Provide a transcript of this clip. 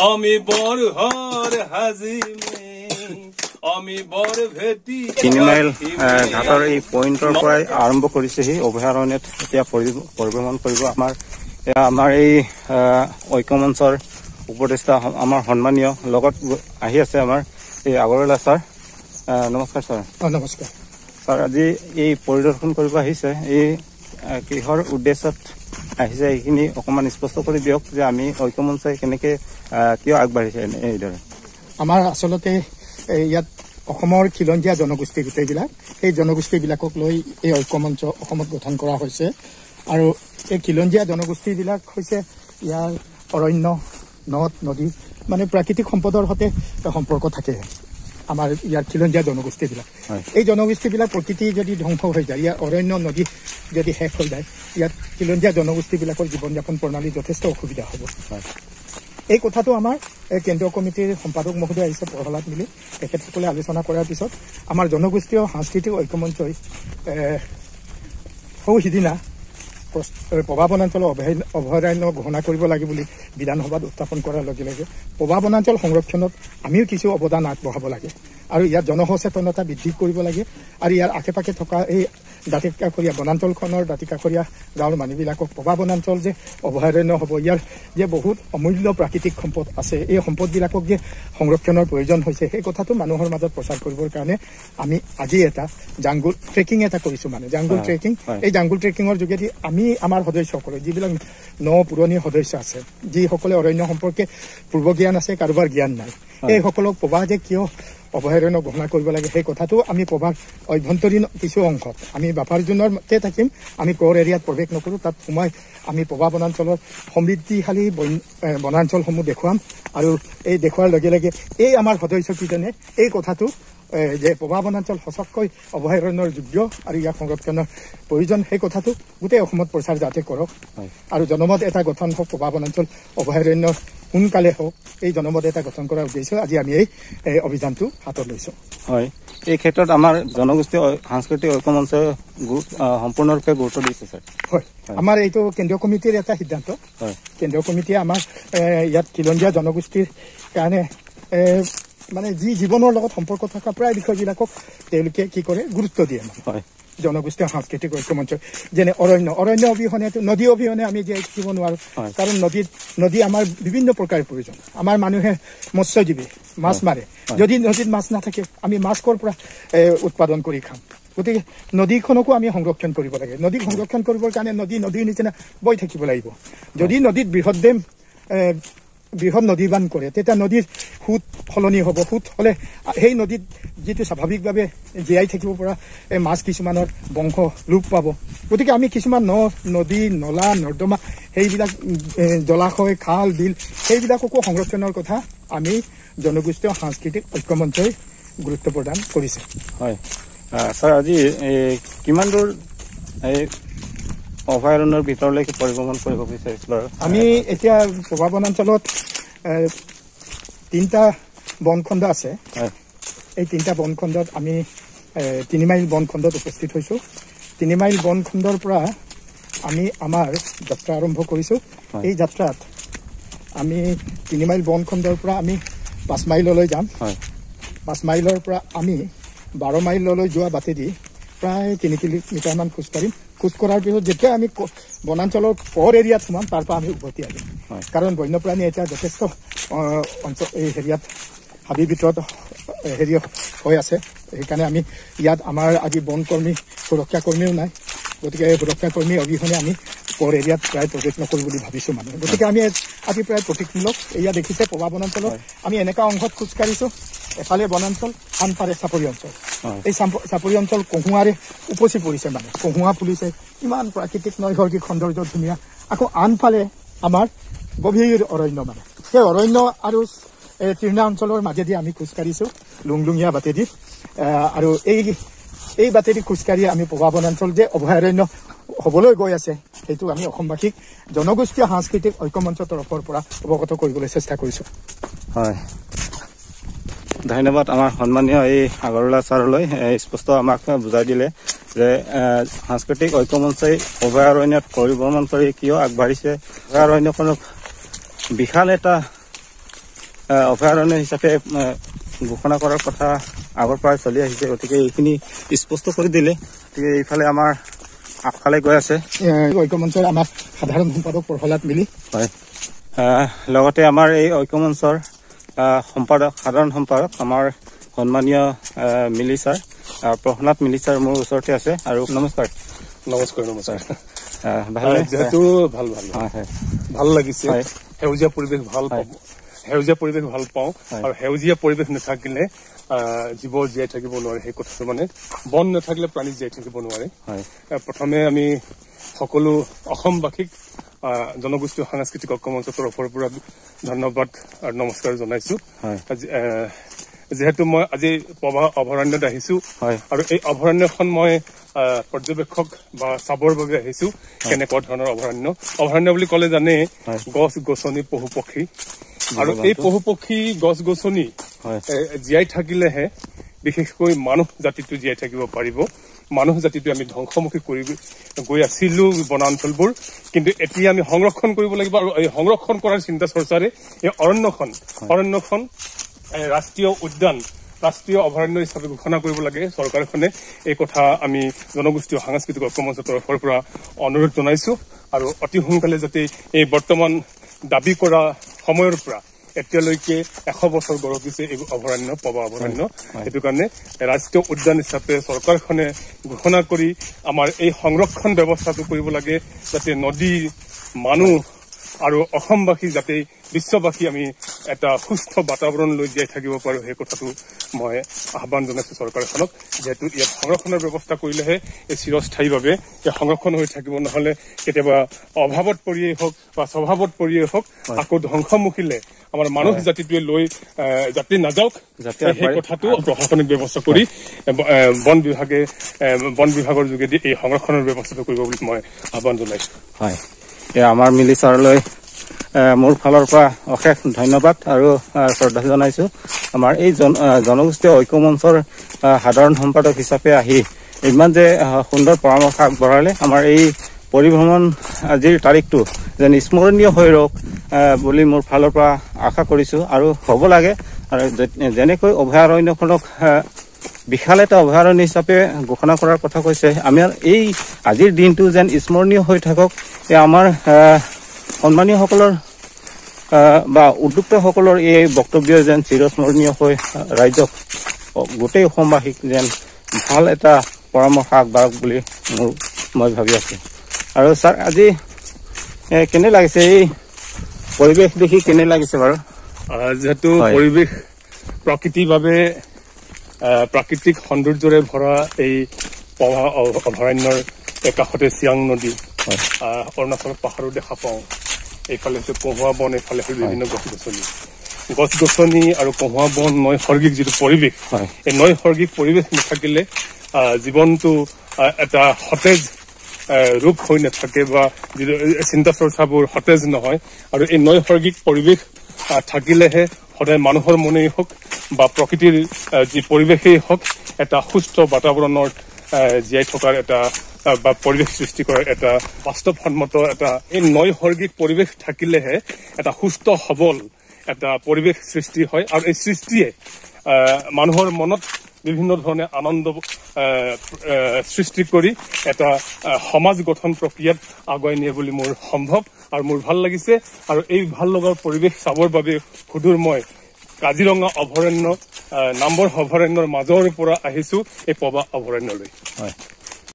আমি বৰ হৰ হাজিমে আমি বৰ ভেটি 3 মাইল ঘাটৰ এই পইণ্টৰ পৰাই আৰম্ভ কৰিছেহি অভয়াৰণ্যত এতিয়া পৰিভ্ৰমণ কৰিব আমাৰ এই ঐক্যমঞ্চৰ উপদেষ্টা আমাৰ সন্মানীয় লগত আহি আছে আমাৰ এই আগৰৱালা ছাৰ নমস্কাৰ ছাৰ নমস্কাৰ ছাৰ আজি এই পৰিদৰ্শন কৰিব আহিছে এই কিহৰ উদ্দেশ্যত আহিছে এইখিনি অকমান স্পষ্ট কৰি দিয়ক যে আমি ঐক্যমঞ্চই কেনেকে কিয় আগবাঢ়িছে এইদৰে আমাৰ আচলতে ইয়াত অসমৰ খিলঞ্জীয়া জনগোষ্ঠী গোটেইবিলাক এই জনগোষ্ঠীবিলাকক লৈ এই ঐক্যমঞ্চ অসমত গঠন কৰা হৈছে আৰু এই খিলঞ্জীয়া জনগোষ্ঠীবিলাক হৈছে ইয়াৰ অৰণ্য নদ নদী মানে প্ৰাকৃতিক সম্পদৰ সৈতে সম্পৰ্ক থাকে আমাৰ ইয়াৰ খিলঞ্জীয়া জনগোষ্ঠীবিলাক এই জনগোষ্ঠীবিলাক প্ৰকৃতি যদি ধ্বংস হৈ যায় ইয়াৰ অৰণ্য নদী যদি শেষ হৈ যায় ইয়াত খিলঞ্জীয়া জনগোষ্ঠীবিলাকৰ জীৱন যাপন প্ৰণালী যথেষ্ট অসুবিধা হ'ব এই কথাটো আমাৰ কেন্দ্ৰীয় কমিটিৰ সম্পাদক মহোদয় আহিছে প্ৰহ্লাদ মিলি তেখেতসকলে আলোচনা কৰাৰ পিছত আমাৰ জনগোষ্ঠীয় সাংস্কৃতিক ঐক্যমঞ্চই সিদিনা পবা বনাঞ্চল অভয়াৰণ্য ঘোষণা কৰিব লাগে বুলি বিধানসভাত উত্থাপন কৰাৰ লগে লগে পবা বনাঞ্চল সংৰক্ষণত আমিও কিছু অৱদান আগবঢ়াব লাগে আৰু ইয়াৰ জনসচেতনতা বৃদ্ধি কৰিব লাগে আৰু ইয়াৰ আশে পাশে থকা এই দাঁতিকাষৰীয়া বনাঞ্চলখনৰ দাঁতিকাষৰীয়া গাঁৱৰ মানুহবিলাকক পবা বনাঞ্চল যে অভয়াৰণ্য হ'ব ইয়াৰ যে বহুত অমূল্য প্ৰাকৃতিক সম্পদ আছে এই সম্পদবিলাকক যে সংৰক্ষণৰ প্ৰয়োজন হৈছে সেই কথাটো মানুহৰ মাজত প্ৰচাৰ কৰিবৰ কাৰণে আমি আজি এটা জাংগুল ট্ৰেকিং এটা কৰিছোঁ মানে জাংগুল ট্ৰেকিং এই জাংগুল ট্ৰেকিঙৰ যোগেদি আমি আমাৰ সদস্যসকলে যিবিলাক পুৰণি সদস্য আছে যিসকলে অৰণ্য সম্পৰ্কে পূৰ্ব জ্ঞান আছে কাৰোবাৰ জ্ঞান নাই এইসকলক পবা যে কিয় অভয়াৰণ্য ঘোষণা কৰিব লাগে সেই কথাটো আমি পবাৰ অভ্যন্তৰীণ কিছু অংশত আমি বাফাৰ জোনতে থাকিম আমি ক'ৰ এৰিয়াত প্ৰৱেশ নকৰোঁ তাত সোমাই আমি পবা বনাঞ্চলৰ সমৃদ্ধিশালী বনাঞ্চলসমূহ দেখুৱাম আৰু এই দেখুৱাৰ লগে লগে এই আমাৰ সদস্যকেইজনে এই কথাটো যে পবা বনাঞ্চল সঁচাকৈ অভয়াৰণ্যৰ যোগ্য আৰু ইয়াৰ সংৰক্ষণৰ প্ৰয়োজন সেই কথাটো গোটেই অসমত প্ৰচাৰ যাতে কৰক আৰু জনমত এটা গঠন হওক পবা বনাঞ্চল অভয়াৰণ্য সোনকালে হওক এই জনমত এটা গঠন কৰাৰ উদ্দেশ্য আজি আমি এই অভিযানটো হাতত লৈছোঁ হয় এই ক্ষেত্ৰত আমাৰ জনগোষ্ঠীয় সাংস্কৃতিক ঐক্যমঞ্চে সম্পূৰ্ণৰূপে গুৰুত্ব দিছে ছাৰ হয় আমাৰ এইটো কেন্দ্ৰীয় কমিটিৰ এটা সিদ্ধান্ত কেন্দ্ৰীয় কমিটিয়ে আমাৰ ইয়াত খিলঞ্জীয়া জনগোষ্ঠীৰ কাৰণে মানে যি জীৱনৰ লগত সম্পৰ্ক থকা প্ৰায় বিষয়বিলাকক তেওঁলোকে কি কৰে গুৰুত্ব দিয়ে মানে জনগোষ্ঠীয় সাংস্কৃতিক ঐক্যমঞ্চ যেনে অৰণ্য অবিহনে নদী অবিহনে আমি জীয়াই থাকিব নোৱাৰোঁ কাৰণ নদী আমাৰ বিভিন্ন প্ৰকাৰৰ প্ৰয়োজন আমাৰ মানুহে মৎস্যজীৱী মাছ মাৰে যদি নদীত মাছ নাথাকে আমি মাছ ক'ৰ পৰা উৎপাদন কৰি খাম গতিকে নদীখনকো আমি সংৰক্ষণ কৰিব লাগে নদীক সংৰক্ষণ কৰিবৰ কাৰণে নদীৰ নিচিনা বৈ থাকিব লাগিব যদি নদীত বৃহৎ নদী বান্ধ কৰে তেতিয়া নদীৰ সোঁত সলনি হ'ব সোঁত হ'লে সেই নদীত যিটো স্বাভাৱিকভাৱে জীয়াই থাকিব পৰা মাছ কিছুমানৰ বংশ লোপ পাব গতিকে আমি কিছুমান নদী নলা নৰ্দমা সেইবিলাক জলাশয় খাল বিল সেইবিলাককো সংৰক্ষণৰ কথা আমি জনগোষ্ঠীয় সাংস্কৃতিক ঐক্যমঞ্চই গুৰুত্ব প্ৰদান কৰিছে হয় ছাৰ আজি কিমান দূৰ অভয়াৰণ্যৰ ভিতৰলৈকে পৰিভ্ৰমণ কৰিব বিচাৰিছিলোঁ আমি এতিয়া পবা বনাঞ্চলত 3টা বনখণ্ড আছে এই 3টা বনখণ্ডত আমি 3 মাইল বনখণ্ডত উপস্থিত হৈছোঁ 3 মাইল বনখণ্ডৰ পৰা আমি আমাৰ যাত্ৰা আৰম্ভ কৰিছোঁ এই যাত্ৰাত আমি 3 মাইল বনখণ্ডৰ পৰা আমি 5 মাইললৈ যাম 5 মাইলৰ পৰা আমি 12 মাইললৈ যোৱা বাটেদি প্ৰায় 3 কিলোমিটাৰমান খোজকাঢ়িম খোজ কঢ়াৰ পিছত যেতিয়া আমি বনাঞ্চলৰ পৰ এৰিয়াত সোমাম তাৰ পৰা আমি উভতি আহিম কাৰণ বন্যপ্ৰাণী এতিয়া যথেষ্ট অঞ্চল এই হেৰিয়াত হাবিৰ ভিতৰত হৈ আছে সেইকাৰণে আমি ইয়াত আমাৰ আজি বনকৰ্মী সুৰক্ষা কৰ্মীও নাই গতিকে এই সুৰক্ষা কৰ্মী অবিহনে আমি পৰ এৰিয়াত প্ৰায় প্ৰৱেশ নকৰোঁ বুলি ভাবিছোঁ মানে গতিকে আমি আজি প্ৰায় প্ৰতিকূলক এয়া দেখিছে পবা বনাঞ্চলত আমি এনেকুৱা অংশত খোজকাঢ়িছোঁ এফালে বনাঞ্চল আনফালে চাপৰি অঞ্চল এই চাপৰি অঞ্চল কহুৱাৰে উপচি পৰিছে মানে কহুৱা ফুলিছে ইমান প্ৰাকৃতিক নৈসৰ্গিক সৌন্দৰ্য ধুনীয়া আকৌ আনফালে আমাৰ গভীৰ অৰণ্য মানে সেই অৰণ্য আৰু তৃণা অঞ্চলৰ মাজেদি আমি খোজকাঢ়িছোঁ লুংলুঙীয়া বাটেদি আৰু এই বাটেদি খোজকাঢ়ি আমি পবা বনাঞ্চল যে অভয়াৰণ্য হ'বলৈ গৈ আছে সেইটো আমি অসমবাসীক জনগোষ্ঠীয় সাংস্কৃতিক ঐক্যমঞ্চৰ তৰফৰ পৰা অৱগত কৰিবলৈ চেষ্টা কৰিছোঁ হয় ধন্যবাদ আমাৰ সন্মানীয় এই আগৰৱালা ছাৰলৈ স্পষ্ট আমাক বুজাই দিলে যে সাংস্কৃতিক ঐক্যমঞ্চই অভয়াৰণ্যত পৰিভ্ৰমণ কৰি কিয় আগবাঢ়িছে অভয়াৰণ্যখনক বিশাল এটা অভয়াৰণ্য হিচাপে ঘোষণা কৰাৰ কথা আগৰ পৰাই চলি আহিছে, গতিকে এইখিনি স্পষ্ট কৰি দিলে। গতিকে এইফালে আমাৰ আগফালে গৈ আছে ঐক্যমঞ্চৰ আমাৰ সাধাৰণ সম্পাদক প্ৰহ্লাদ মিলি। হয়, লগতে আমাৰ এই ঐক্যমঞ্চৰ সাধাৰণ সম্পাদক আমাৰ সন্মানীয় মিলি ছাৰ, প্ৰহ্লাদ মিলি ছাৰ মোৰ ওচৰতে আছে। আৰু নমস্কাৰ। নমস্কাৰ। নমস্কাৰ। যিহেতু ভাল লাগিছে, সেউজীয়া পৰিৱেশ ভাল পাব, সেউজীয়া পৰিৱেশ ভাল পাওঁ, আৰু সেউজীয়া পৰিৱেশ নাথাকিলে জীৱ জীয়াই থাকিব নোৱাৰে। সেই কথাটো মানে বন নাথাকিলে প্ৰাণী জীয়াই থাকিব নোৱাৰে। প্ৰথমে আমি সকলো অসমবাসীক জনগোষ্ঠী সাংস্কৃতিক ঐক্যমঞ্চৰ তৰফৰ পৰা ধন্যবাদ আৰু নমস্কাৰ জনাইছো। যিহেতু মই আজি পবা অভয়াৰণ্যত আহিছো, আৰু এই অভয়াৰণ্যখন মই পৰ্যবেক্ষক বা চাবৰ বাবে আহিছো কেনেকুৱা ধৰণৰ অভয়াৰণ্য বুলি ক'লে জানে গছ গছনি পশু পক্ষী, আৰু এই পশু পক্ষী গছ গছনি জীয়াই থাকিলেহে বিশেষকৈ মানুহ জাতিটো জীয়াই থাকিব পাৰিব। মানুহ জাতিটো আমি ধ্বংসমুখী কৰি গৈ আছিলো বনাঞ্চলবোৰ, কিন্তু এতিয়া আমি সংৰক্ষণ কৰিব লাগিব। আৰু এই সংৰক্ষণ কৰাৰ চিন্তা চৰ্চাৰে এই অৰণ্যখন ৰাষ্ট্ৰীয় উদ্যান, ৰাষ্ট্ৰীয় অভয়াৰণ্য হিচাপে ঘোষণা কৰিব লাগে চৰকাৰখনে। এই কথা আমি জনগোষ্ঠীয় সাংস্কৃতিক ঐক্যমঞ্চৰ তৰফৰ পৰা অনুৰোধ জনাইছো, আৰু অতি সোনকালে যাতে এই বৰ্তমান দাবী কৰা সময়ৰ পৰা এতিয়ালৈকে 100 বছৰ গঢ়কিছে এই অভয়াৰণ্য, পবা অভয়াৰণ্য। সেইটো কাৰণে ৰাষ্ট্ৰীয় উদ্যান হিচাপে চৰকাৰখনে ঘোষণা কৰি আমাৰ এই সংৰক্ষণ ব্যৱস্থাটো কৰিব লাগে, যাতে নদী, মানুহ আৰু অসমবাসী, যাতে বিশ্ববাসী আমি এটা সুস্থ বাতাবৰণ লৈ জীয়াই থাকিব পাৰো। সেই কথাটো মই আহ্বান জনাইছো চৰকাৰখনক। যিহেতু ইয়াত সংৰক্ষণৰ ব্যৱস্থা কৰিলেহে এই চিৰস্থায়ীভাৱে এই সংৰক্ষণ হৈ থাকিব, নহলে কেতিয়াবা অভাৱত পৰিয়েই হওক বা স্বভাৱত পৰিয়েই হওক আকৌ ধ্বংসমুখীলে আমাৰ মানুহ জাতিটোৱে লৈ যাতে নাযাওক, সেই কথাটো প্ৰশাসনিক ব্যৱস্থা কৰি বন বিভাগৰ যোগেদি এই সংৰক্ষণৰ ব্যৱস্থাটো কৰিব বুলি মই আহ্বান জনাইছো। হয়, আমাৰ মিলি ছাৰলৈ মোৰ ফালৰ পৰা অশেষ ধন্যবাদ আৰু শ্ৰদ্ধা জনাইছো। আমাৰ এই জনগোষ্ঠীয় ঐক্যমঞ্চৰ সাধাৰণ সম্পাদক হিচাপে আহি ইমান যে সুন্দৰ পৰামৰ্শ আগবঢ়ালে, আমাৰ এই পৰিভ্ৰমণ আজিৰ তাৰিখটো যেন স্মৰণীয় হৈ ৰওক বুলি মোৰ ফালৰ পৰা আশা কৰিছো, আৰু হ'ব লাগে। আৰু যেনেকৈ অভয়াৰণ্যখনক বিশাল এটা অভয়াৰণ্য হিচাপে ঘোষণা কৰাৰ কথা কৈছে, আমাৰ এই আজিৰ দিনটো যেন স্মৰণীয় হৈ থাকক। আমাৰ সন্মানীয়সকলৰ বা উদ্যোক্তাসকলৰ এই বক্তব্য যেন চিৰস্মৰণীয় হৈ ৰাইজক, গোটেই অসমবাসীক যেন ভাল এটা পৰামৰ্শ আগবাঢ়ক বুলি মই ভাবি আছো। আৰু ছাৰ, আজি কেনে লাগিছে এই পৰিৱেশ দেখি? কেনে লাগিছে বাৰু? যিহেতু পৰিৱেশ প্ৰাকৃতিক সৌন্দৰ্যৰে ভৰা এই পবা অভয়াৰণ্যৰ কাষতে চিয়াং নদী, অৰুণাচলৰ পাহাৰো দেখা পাওঁ, এইফালে হৈছে কহুৱা বন, এইফালে হ'ল বিভিন্ন গছ গছনি আৰু কহুৱা বন, নৈসৰ্গিক যিটো পৰিৱেশ, এই নৈসৰ্গিক পৰিৱেশ নাথাকিলে জীৱনটো এটা সতেজ ৰূপ হৈ নাথাকে, বা যিটো চিন্তা চৰ্চাবোৰ সতেজ নহয়। আৰু এই নৈসৰ্গিক পৰিৱেশ থাকিলেহে সদায় মানুহৰ মনেই হওক বা প্ৰকৃতিৰ যি পৰিৱেশেই হওক এটা সুস্থ বাতাবৰণৰ জীয়াই থকাৰ এটা বা পৰিৱেশ সৃষ্টি কৰাৰ এটা বাস্তৱসন্মত এটা এই নৈসৰ্গিক পৰিৱেশ থাকিলেহে এটা সুস্থ সবল এটা পৰিৱেশ সৃষ্টি হয়, আৰু এই সৃষ্টিয়ে মানুহৰ মনত বিভিন্ন ধৰণে আনন্দ সৃষ্টি কৰি এটা সমাজ গঠন প্ৰক্ৰিয়াত আগুৱাই নিয়ে বুলি মোৰ সম্ভৱ, আৰু মোৰ ভাল লাগিছে। আৰু এই ভাল লগাৰ পৰিৱেশ চাবৰ বাবে সুদূৰ মই কাজিৰঙা অভয়াৰণ্য নামবৰ অভয়াৰণ্যৰ মাজৰ পৰা আহিছো এই পবা অভয়াৰণ্যলৈ।